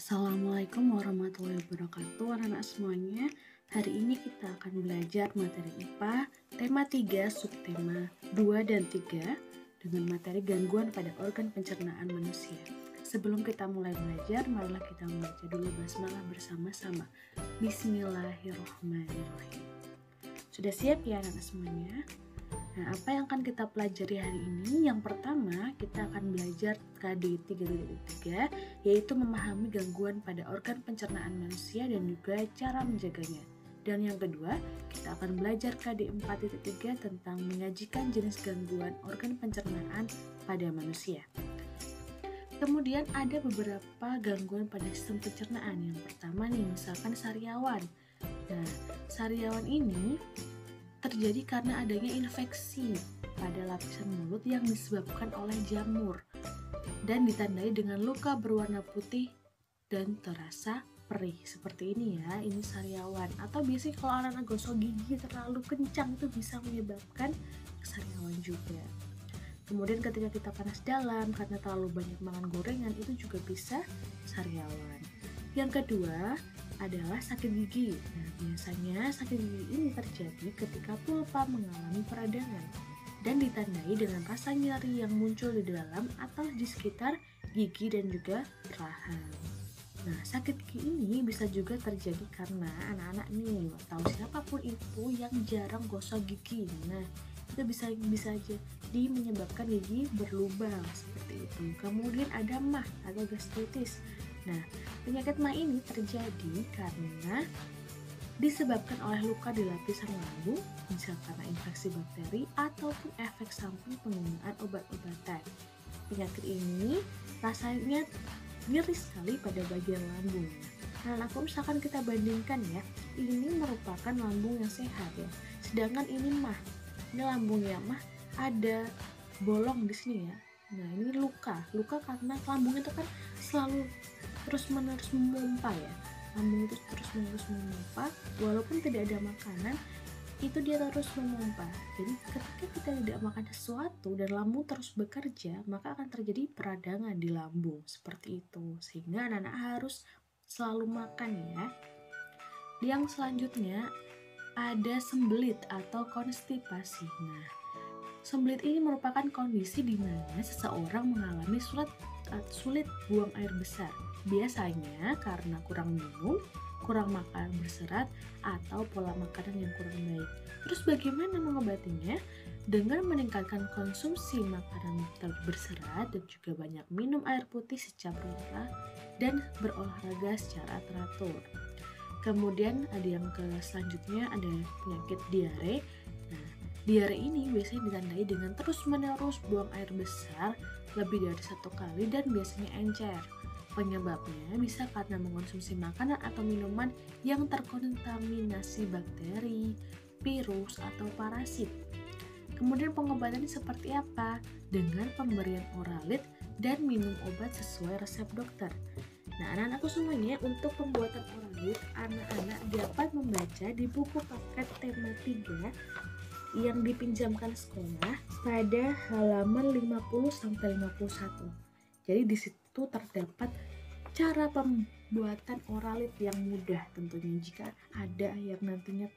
Assalamualaikum warahmatullahi wabarakatuh anak-anak semuanya. Hari ini kita akan belajar materi IPA tema 3 subtema 2 dan 3 dengan materi gangguan pada organ pencernaan manusia. Sebelum kita mulai belajar, marilah kita membaca dulu basmalah bersama-sama. Bismillahirrahmanirrahim. Sudah siap ya anak-anak semuanya? Nah, apa yang akan kita pelajari hari ini? Yang pertama, kita akan belajar KD 3.3, yaitu memahami gangguan pada organ pencernaan manusia dan juga cara menjaganya. Dan yang kedua, kita akan belajar KD 4.3 tentang menyajikan jenis gangguan organ pencernaan pada manusia. Kemudian ada beberapa gangguan pada sistem pencernaan. Yang pertama nih, misalkan sariawan. Nah, sariawan ini terjadi karena adanya infeksi pada lapisan mulut yang disebabkan oleh jamur dan ditandai dengan luka berwarna putih dan terasa perih. Seperti ini ya, ini sariawan. Atau biasanya kalau anak-anak gosok gigi terlalu kencang itu bisa menyebabkan sariawan juga. Kemudian ketika kita panas dalam karena terlalu banyak makan gorengan itu juga bisa sariawan. Yang kedua adalah sakit gigi. Nah, biasanya sakit gigi ini terjadi ketika pulpa mengalami peradangan dan ditandai dengan rasa nyeri yang muncul di dalam atau di sekitar gigi dan juga rahang. Nah, sakit gigi ini bisa juga terjadi karena anak-anak nih atau siapapun itu yang jarang gosok gigi. Nah, itu bisa jadi menyebabkan gigi berlubang seperti itu. Kemudian ada MAH atau gastritis. Nah, penyakit MAH ini terjadi karena disebabkan oleh luka di lapisan lambung, bisa karena infeksi bakteri ataupun efek samping penggunaan obat-obatan. Penyakit ini rasanya nyeri sekali pada bagian lambung. Nah, kalau misalkan kita bandingkan ya, ini merupakan lambung yang sehat ya. Sedangkan ini MAH, ini lambungnya MAH ada bolong di sini ya. Nah, ini luka karena lambung itu kan selalu terus-menerus memompa ya. Lambung itu terus-menerus memompa, walaupun tidak ada makanan, itu dia terus memompa. Jadi ketika kita tidak makan sesuatu dan lambung terus bekerja, maka akan terjadi peradangan di lambung seperti itu. Sehingga anak-anak harus selalu makan ya. Yang selanjutnya ada sembelit atau konstipasi. Nah, sembelit ini merupakan kondisi di mana seseorang mengalami sulit buang air besar. Biasanya karena kurang minum, kurang makan berserat, atau pola makanan yang kurang baik. Terus bagaimana mengobatinya? Dengan meningkatkan konsumsi makanan berserat dan juga banyak minum air putih secara dan berolahraga secara teratur. Kemudian ada yang selanjutnya ada penyakit diare. Nah, diare ini biasanya ditandai dengan terus-menerus buang air besar lebih dari 1 kali dan biasanya encer. Penyebabnya bisa karena mengonsumsi makanan atau minuman yang terkontaminasi bakteri, virus, atau parasit. Kemudian pengobatannya seperti apa? Dengan pemberian oralit dan minum obat sesuai resep dokter. Nah, anak-anakku semuanya, untuk pembuatan oralit, anak-anak dapat membaca di buku paket tema 3 yang dipinjamkan sekolah pada halaman 50-51. Jadi di situ terdapat cara pembuatan oralit yang mudah tentunya. Jika ada yang nantinya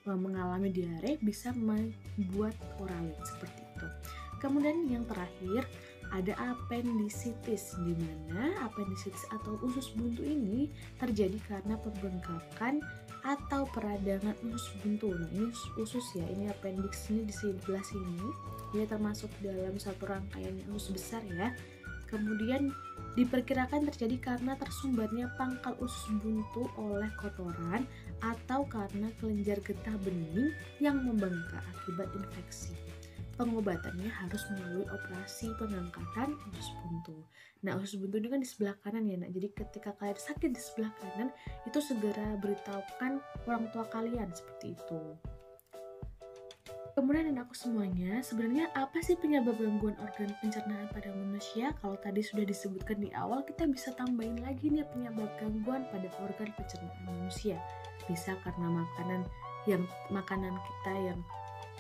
mengalami diare, bisa membuat oralit seperti itu. Kemudian yang terakhir ada apendisitis, di mana apendisitis atau usus buntu ini terjadi karena pembengkakan atau peradangan usus buntu. Nah, ini usus ya, ini appendixnya di sebelah sini. Dia termasuk dalam satu rangkaian yang usus besar ya. Kemudian diperkirakan terjadi karena tersumbatnya pangkal usus buntu oleh kotoran atau karena kelenjar getah bening yang membengkak akibat infeksi. Pengobatannya harus melalui operasi pengangkatan usus buntu. Nah, usus buntu ini kan di sebelah kanan ya, nak. Jadi ketika kalian sakit di sebelah kanan, itu segera beritahukan orang tua kalian seperti itu. Kemudian anakku semuanya, sebenarnya apa sih penyebab gangguan organ pencernaan pada manusia? Kalau tadi sudah disebutkan di awal, kita bisa tambahin lagi nih penyebab gangguan pada organ pencernaan manusia. Bisa karena makanan kita yang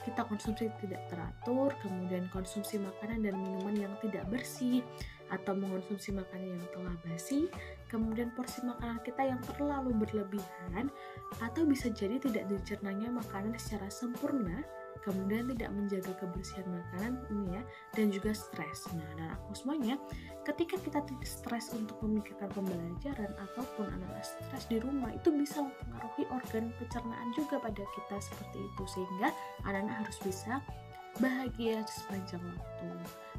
kita konsumsi tidak teratur, kemudian konsumsi makanan dan minuman yang tidak bersih, atau mengonsumsi makanan yang telah basi, kemudian porsi makanan kita yang terlalu berlebihan, atau bisa jadi tidak dicernanya makanan secara sempurna, kemudian tidak menjaga kebersihan makanan ini ya, dan juga stres. Nah, anak-anakku semuanya, ketika kita stres untuk memikirkan pembelajaran ataupun anak-anak stres di rumah, itu bisa mempengaruhi organ pencernaan juga pada kita seperti itu, sehingga anak-anak harus bisa bahagia sepanjang waktu.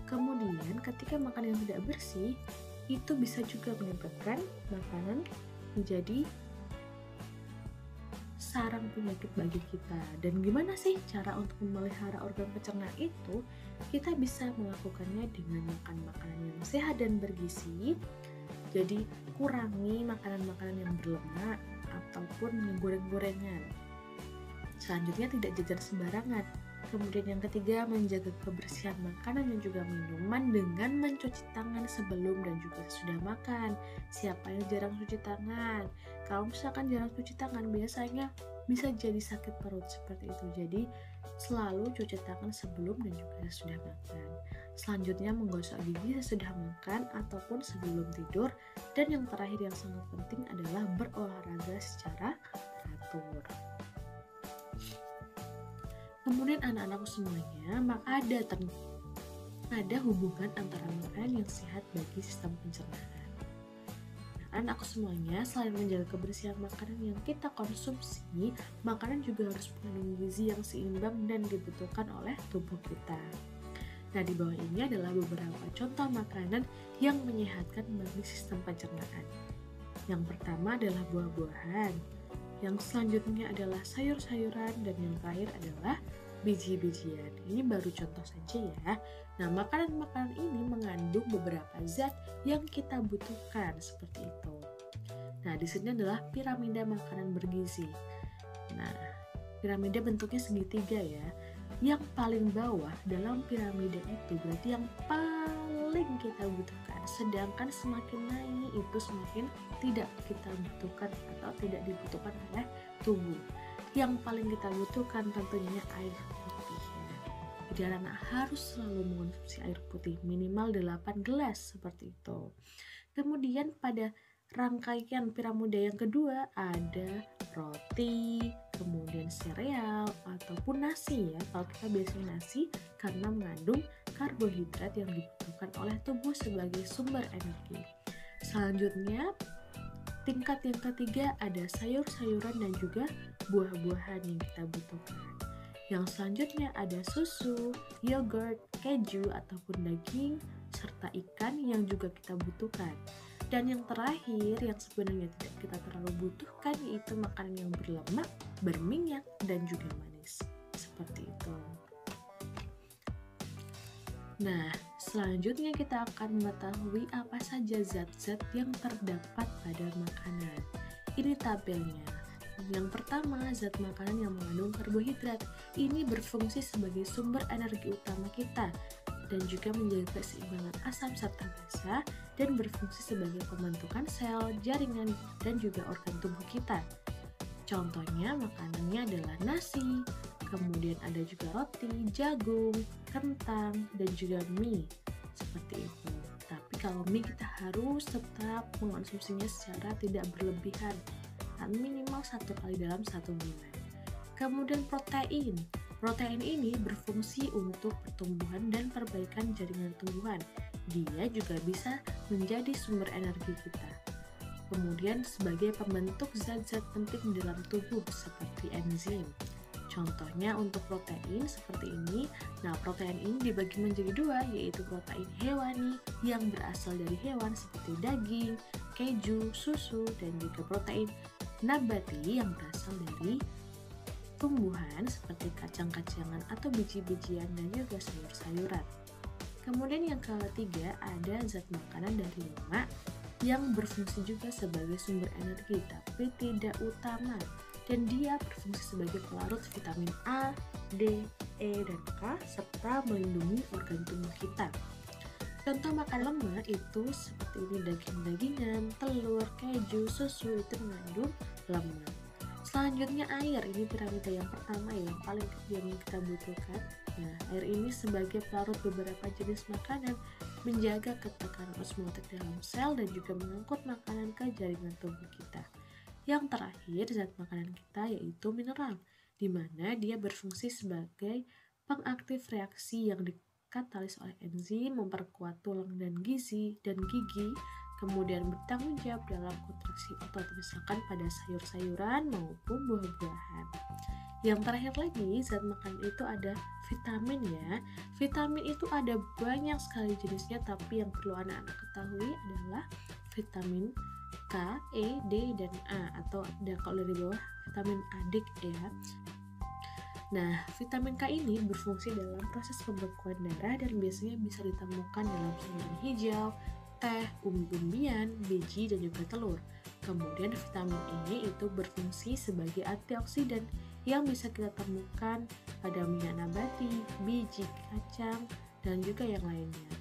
Kemudian ketika makanan yang tidak bersih, itu bisa juga menyebabkan makanan menjadi sarang penyakit bagi kita. Dan gimana sih cara untuk memelihara organ pencernaan itu? Kita bisa melakukannya dengan makan makanan yang sehat dan bergizi. Jadi kurangi makanan-makanan yang berlemak ataupun yang goreng-gorengan. Selanjutnya tidak jajan sembarangan. Kemudian yang ketiga, menjaga kebersihan makanan dan juga minuman dengan mencuci tangan sebelum dan juga sudah makan. Siapa yang jarang cuci tangan? Kalau misalkan jarang cuci tangan, biasanya bisa jadi sakit perut seperti itu. Jadi selalu cuci tangan sebelum dan juga sudah makan. Selanjutnya menggosok gigi sesudah makan ataupun sebelum tidur. Dan yang terakhir yang sangat penting adalah berolahraga secara teratur. Kemudian anak-anakku semuanya, maka ada hubungan antara makanan yang sehat bagi sistem pencernaan. Nah, anak-anakku semuanya, selain menjaga kebersihan makanan yang kita konsumsi, makanan juga harus mengandung gizi yang seimbang dan dibutuhkan oleh tubuh kita. Nah, di bawah ini adalah beberapa contoh makanan yang menyehatkan bagi sistem pencernaan. Yang pertama adalah buah-buahan. Yang selanjutnya adalah sayur-sayuran, dan yang terakhir adalah biji-bijian. Ini baru contoh saja ya. Nah, makanan-makanan ini mengandung beberapa zat yang kita butuhkan seperti itu. Nah, di sini adalah piramida makanan bergizi. Nah, piramida bentuknya segitiga ya. Yang paling bawah dalam piramida itu berarti yang paling kita butuhkan. Sedangkan semakin naik itu semakin tidak kita butuhkan atau tidak dibutuhkan oleh tubuh. Yang paling kita butuhkan tentunya air putih ya. Jadi anak harus selalu mengonsumsi air putih minimal 8 gelas seperti itu. Kemudian pada rangkaian piramida yang kedua ada roti, kemudian sereal ataupun nasi ya. Kalau kita biasanya nasi karena mengandung karbohidrat yang dibutuhkan oleh tubuh sebagai sumber energi. Selanjutnya tingkat yang ketiga ada sayur-sayuran dan juga buah-buahan yang kita butuhkan. Yang selanjutnya ada susu, yogurt, keju ataupun daging, serta ikan yang juga kita butuhkan. Dan yang terakhir yang sebenarnya tidak kita terlalu butuhkan yaitu makanan yang berlemak, berminyak, dan juga manis. Seperti itu. Nah, selanjutnya kita akan mengetahui apa saja zat-zat yang terdapat pada makanan. Ini tabelnya. Yang pertama, zat makanan yang mengandung karbohidrat. Ini berfungsi sebagai sumber energi utama kita dan juga menjaga keseimbangan asam serta basa dan berfungsi sebagai pembentukan sel, jaringan, dan juga organ tubuh kita. Contohnya makanannya adalah nasi, kemudian ada juga roti, jagung, kentang, dan juga mie. Seperti itu. Tapi kalau mie kita harus tetap mengonsumsinya secara tidak berlebihan, minimal 1 kali dalam 1 bulan. Kemudian protein. Protein ini berfungsi untuk pertumbuhan dan perbaikan jaringan tumbuhan. Dia juga bisa menjadi sumber energi kita. Kemudian sebagai pembentuk zat-zat penting dalam tubuh seperti enzim. Contohnya untuk protein seperti ini. Nah, protein ini dibagi menjadi 2, yaitu protein hewani yang berasal dari hewan seperti daging, keju, susu, dan juga protein nabati yang berasal dari tumbuhan seperti kacang-kacangan atau biji-bijian dan juga sayur-sayuran. Kemudian yang ketiga ada zat makanan dari lemak yang berfungsi juga sebagai sumber energi tapi tidak utama, dan dia berfungsi sebagai pelarut vitamin A, D, E, dan K serta melindungi organ tubuh kita. Contoh makan lemak itu seperti ini daging-dagingan, telur, keju, susu itu mengandung lemak. Selanjutnya air, ini piramida yang pertama ya, yang paling yang kita butuhkan. Nah, air ini sebagai pelarut beberapa jenis makanan menjaga ketekanan osmotik dalam sel, dan juga mengangkut makanan ke jaringan tubuh kita. Yang terakhir, zat makanan kita yaitu mineral, di mana dia berfungsi sebagai pengaktif reaksi yang dikatalis oleh enzim, memperkuat tulang dan gigi, kemudian bertanggung jawab dalam kontraksi otot, misalkan pada sayur-sayuran maupun buah-buahan. Yang terakhir lagi, zat makanan itu ada vitamin ya. Vitamin itu ada banyak sekali jenisnya, tapi yang perlu anak-anak ketahui adalah vitamin K, E, D, dan A, atau kalau dari bawah vitamin adik ya. Nah, vitamin K ini berfungsi dalam proses pembekuan darah dan biasanya bisa ditemukan dalam sayuran hijau, teh, umbi-umbian, biji, dan juga telur. Kemudian vitamin E itu berfungsi sebagai antioksidan yang bisa kita temukan pada minyak nabati, biji kacang, dan juga yang lainnya.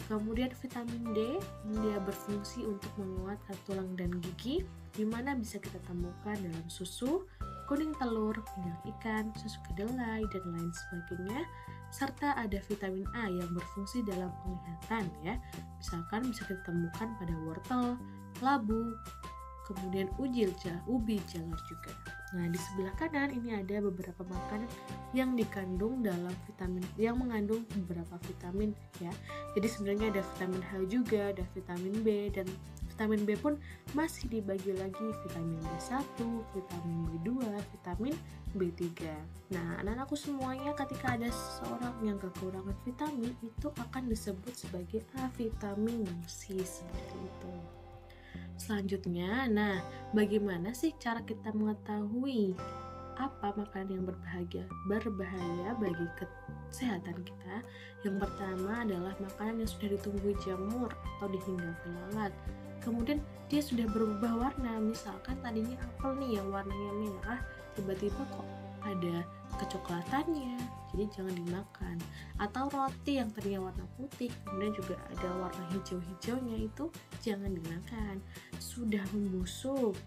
Kemudian vitamin D, dia berfungsi untuk menguatkan tulang dan gigi, di mana bisa kita temukan dalam susu, kuning telur, minyak ikan, susu kedelai, dan lain sebagainya. Serta ada vitamin A yang berfungsi dalam penglihatan ya. Misalkan bisa kita temukan pada wortel, labu, kemudian ubi jalar juga. Nah, di sebelah kanan ini ada beberapa makanan yang mengandung beberapa vitamin ya. Jadi sebenarnya ada vitamin H juga, ada vitamin B, dan vitamin B pun masih dibagi lagi vitamin B1, vitamin B2, vitamin B3. Nah, anak-anakku semuanya, ketika ada seseorang yang kekurangan vitamin, itu akan disebut sebagai avitaminose seperti itu. Selanjutnya, nah, bagaimana sih cara kita mengetahui apa makanan yang berbahaya bagi kesehatan kita? Yang pertama adalah makanan yang sudah ditumbuhi jamur atau dihinggapi lalat. Kemudian dia sudah berubah warna, misalkan tadinya apel nih yang warnanya merah, tiba-tiba kok ada kecoklatannya, jadi jangan dimakan. Atau roti yang tadinya warna putih, kemudian juga ada warna hijau-hijaunya, itu jangan dimakan. Sudah membusuk,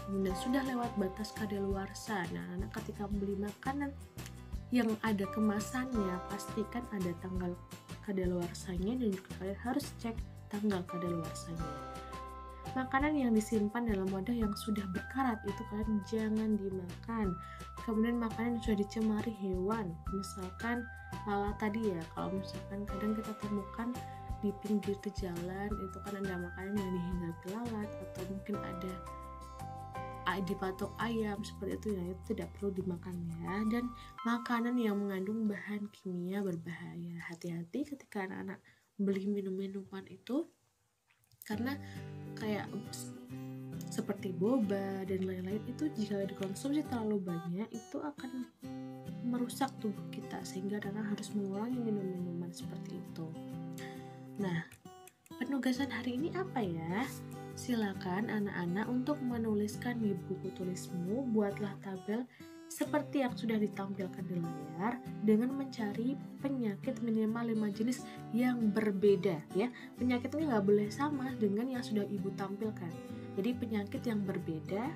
kemudian sudah lewat batas kadaluarsa. Nah, anak ketika membeli makanan yang ada kemasannya, pastikan ada tanggal kadaluarsanya, dan juga kalian harus cek tanggal kadaluarsanya. Makanan yang disimpan dalam wadah yang sudah berkarat itu kalian jangan dimakan. Kemudian makanan yang sudah dicemari hewan, misalkan lalat tadi ya, kalau misalkan kadang kita temukan di pinggir jalan itu kan ada makanan yang dihinggapi lalat, atau mungkin ada dipatok ayam seperti itu ya, itu tidak perlu dimakan ya. Dan makanan yang mengandung bahan kimia berbahaya, hati-hati ketika anak-anak beli minuman itu, karena kayak seperti boba dan lain-lain itu jika dikonsumsi terlalu banyak itu akan merusak tubuh kita, sehingga anak harus mengurangi minum-minuman seperti itu. Nah, penugasan hari ini apa ya? Silakan anak-anak untuk menuliskan di buku tulismu, buatlah tabel seperti yang sudah ditampilkan di layar dengan mencari penyakit minimal 5 jenis yang berbeda ya. Penyakitnya nggak boleh sama dengan yang sudah ibu tampilkan. Jadi penyakit yang berbeda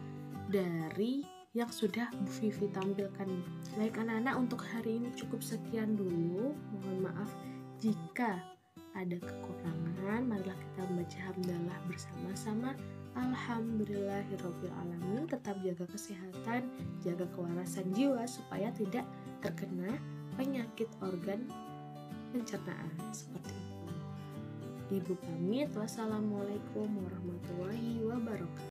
dari yang sudah Bu Vivi tampilkan. Baik anak-anak, untuk hari ini cukup sekian dulu. Mohon maaf jika ada kekurangan. Marilah kita membaca hamdalah bersama-sama. Alhamdulillahirabbil alamin. Tetap jaga kesehatan, jaga kewarasan jiwa supaya tidak terkena penyakit organ pencernaan seperti itu. Ibu pamit. Wassalamualaikum warahmatullahi wabarakatuh.